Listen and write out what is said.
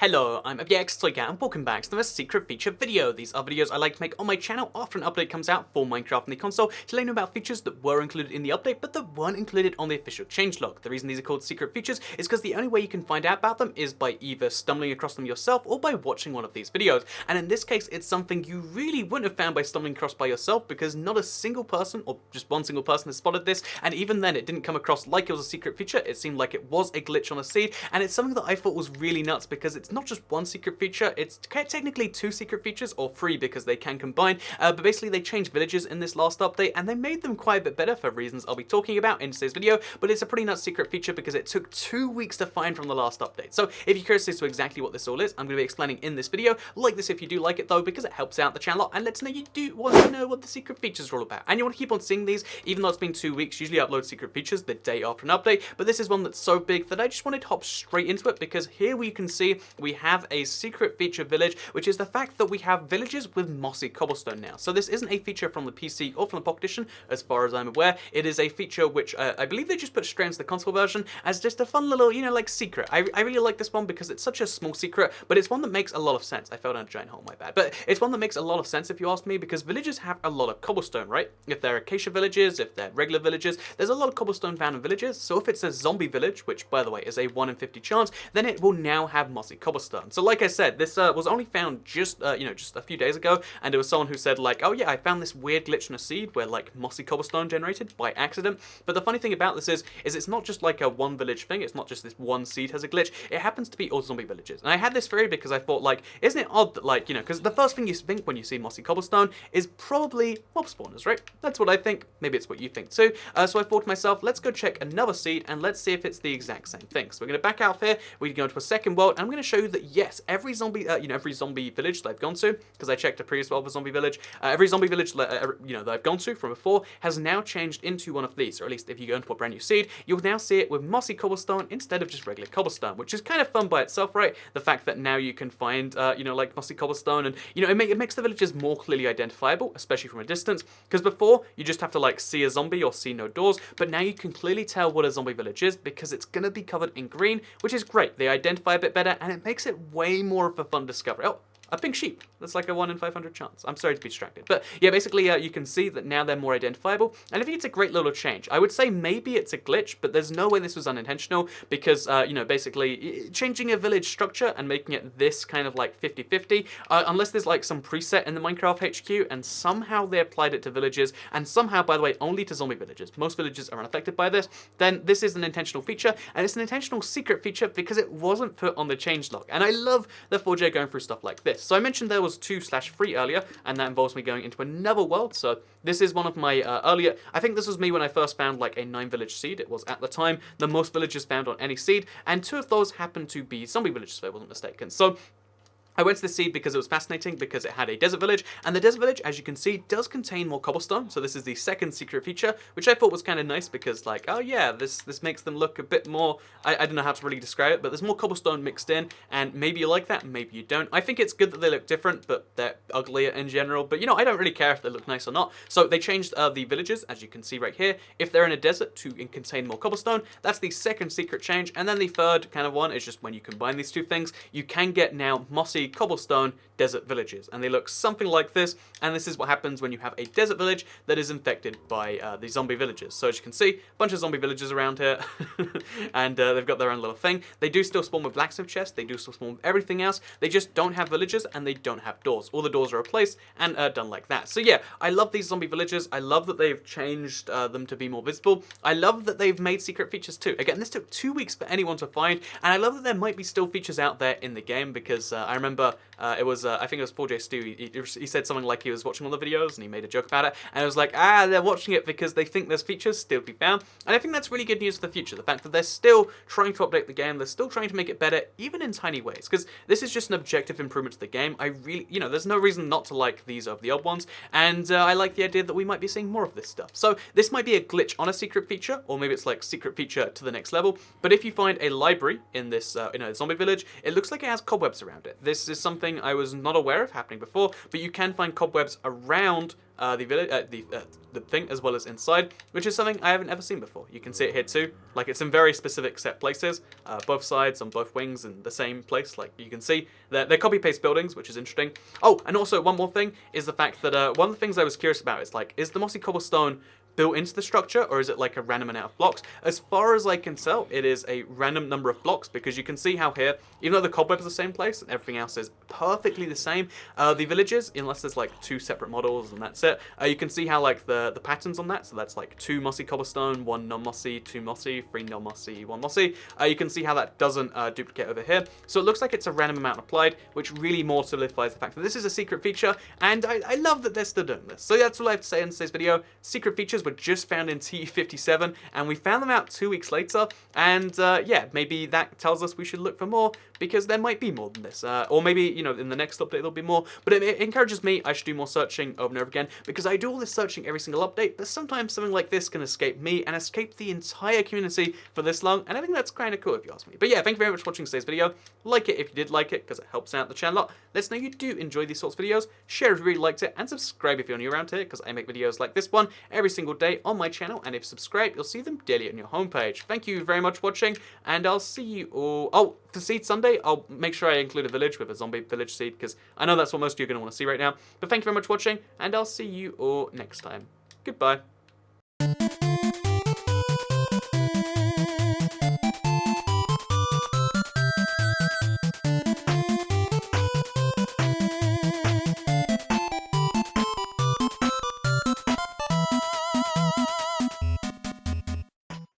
Hello, I'm Toycat and welcome back to another secret feature video. These are videos I like to make on my channel after an update comes out for Minecraft on the console to let you know about features that were included in the update but that weren't included on the official changelog. The reason these are called secret features is because the only way you can find out about them is by either stumbling across them yourself or by watching one of these videos. And in this case, it's something you really wouldn't have found by stumbling across by yourself because not a single person, or just one single person, has spotted this, and even then it didn't come across like it was a secret feature. It seemed like it was a glitch on a seed, and it's something that I thought was really nuts because it's not just one secret feature, it's technically two secret features, or three because they can combine, but basically they changed villages in this last update and they made them quite a bit better for reasons I'll be talking about in today's video, but it's a pretty nuts secret feature because it took 2 weeks to find from the last update. So if you're curious as to exactly what this all is, I'm going to be explaining in this video. Like this if you do like it though, because it helps out the channel and lets know you do want to know what the secret features are all about. And you want to keep on seeing these, even though it's been 2 weeks. Usually I upload secret features the day after an update, but this is one that's so big that I just wanted to hop straight into it because here we can see we have a secret feature village, which is the fact that we have villages with mossy cobblestone now. So this isn't a feature from the PC or from the Pocket Edition, as far as I'm aware. It is a feature which I believe they just put straight into the console version as just a fun little, like secret. I really like this one because it's such a small secret, but it's one that makes a lot of sense. I fell down a giant hole, my bad. But it's one that makes a lot of sense if you ask me, because villages have a lot of cobblestone, right? If they're acacia villages, if they're regular villages, there's a lot of cobblestone found in villages. So if it's a zombie village, which by the way is a 1 in 50 chance, then it will now have mossy cobblestone. So like I said, this was only found just just a few days ago, and there was someone who said like, oh yeah, I found this weird glitch in a seed where like mossy cobblestone generated by accident. But the funny thing about this is it's not just like a one village thing. It's not just this one seed has a glitch. It happens to be all zombie villages. And I had this theory because I thought like, isn't it odd that like, because the first thing you think when you see mossy cobblestone is probably mob spawners, right? That's what I think. Maybe it's what you think too. So I thought to myself, let's go check another seed and let's see if it's the exact same thing. So we're going to back out here. We're going to go to a second world, and I'm going to show you that yes, every zombie, every zombie village that I've gone to, because I checked a previous world for zombie village, every zombie village that I've gone to from before has now changed into one of these, or at least if you go into a brand new seed, you'll now see it with mossy cobblestone instead of just regular cobblestone, which is kind of fun by itself, right? The fact that now you can find, like mossy cobblestone, and it makes the villages more clearly identifiable, especially from a distance. Because before you just have to like see a zombie or see no doors, but now you can clearly tell what a zombie village is because it's gonna be covered in green, which is great. They identify a bit better, and it makes it way more of a fun discovery. Oh, a pink sheep. That's like a 1 in 500 chance. I'm sorry to be distracted. But yeah, basically you can see that now they're more identifiable. And I think it's a great little change. I would say maybe it's a glitch, but there's no way this was unintentional because, basically changing a village structure and making it this kind of like 50-50, unless there's like some preset in the Minecraft HQ and somehow they applied it to villages and somehow, by the way, only to zombie villages. Most villages are unaffected by this. Then this is an intentional feature, and it's an intentional secret feature because it wasn't put on the changelog. And I love the 4J going through stuff like this. So I mentioned there was 2/3 earlier, and that involves me going into another world. So this is one of my earlier, I think this was me when I first found like a 9 village seed. It was at the time the most villages found on any seed, and 2 of those happened to be zombie villages if I wasn't mistaken. So I went to this seed because it was fascinating because it had a desert village, and the desert village, as you can see, does contain more cobblestone. So this is the second secret feature, which I thought was kind of nice because like, oh yeah, this makes them look a bit more, I don't know how to really describe it, but there's more cobblestone mixed in, and maybe you like that, maybe you don't. I think it's good that they look different, but they're uglier in general. But I don't really care if they look nice or not. So they changed the villages, as you can see right here, if they're in a desert to contain more cobblestone. That's the second secret change. And then the third kind of one is just when you combine these two things, you can get now mossy cobblestone desert villages, and they look something like this. And this is what happens when you have a desert village that is infected by the zombie villages. So as you can see, a bunch of zombie villages around here and they've got their own little thing. They do still spawn with blacksmith chests, they do still spawn with everything else, they just don't have villages and they don't have doors. All the doors are replaced and done like that. So yeah, I love these zombie villages. I love that they've changed them to be more visible. I love that they've made secret features too. Again, this took 2 weeks for anyone to find, and I love that there might be still features out there in the game because I remember it was, I think it was 4J Stu, he said something like he was watching all the videos and he made a joke about it, and it was like, they're watching it because they think there's features still to be found. And I think that's really good news for the future, the fact that they're still trying to update the game, they're still trying to make it better, even in tiny ways, because this is just an objective improvement to the game. I really, there's no reason not to like these over the old ones, and I like the idea that we might be seeing more of this stuff. So this might be a glitch on a secret feature, or maybe it's like secret feature to the next level, but if you find a library in this, in a zombie village, it looks like it has cobwebs around it. This is something I was not aware of happening before, but you can find cobwebs around the village, the thing, as well as inside, which is something I haven't ever seen before. You can see it here too, like it's in very specific set places, both sides, on both wings, in the same place. Like you can see, they're copy-paste buildings, which is interesting. Oh, and also one more thing is the fact that one of the things I was curious about is like, is the mossy cobblestone built into the structure, or is it like a random amount of blocks? As far as I can tell, it is a random number of blocks, because you can see how here, even though the cobwebs are the same place and everything else is perfectly the same, the villages, unless there's like 2 separate models and that's it, you can see how like the patterns on that, so that's like 2 mossy cobblestone, 1 non-mossy, 2 mossy, 3 non-mossy, 1 mossy. You can see how that doesn't duplicate over here. So it looks like it's a random amount applied, which really more solidifies the fact that this is a secret feature, and I love that they're still doing this. So that's all I have to say in today's video. Secret features were just found in TU57, and we found them out 2 weeks later, and yeah, maybe that tells us we should look for more, because there might be more than this, or maybe, you know, in the next update there'll be more, but it encourages me, I should do more searching over and over again, because I do all this searching every single update, but sometimes something like this can escape me, and escape the entire community for this long, and I think that's kind of cool if you ask me. But yeah, thank you very much for watching today's video. Like it if you did like it, because it helps out the channel a lot. Let us know you do enjoy these sorts of videos, share if you really liked it, and subscribe if you're new around here, because I make videos like this one every single day on my channel, and if you subscribe, you'll see them daily on your homepage. Thank you very much for watching, and I'll see you all. Oh, for Seed Sunday, I'll make sure I include a village with a zombie village seed, because I know that's what most of you are going to want to see right now. But thank you very much for watching, and I'll see you all next time. Goodbye.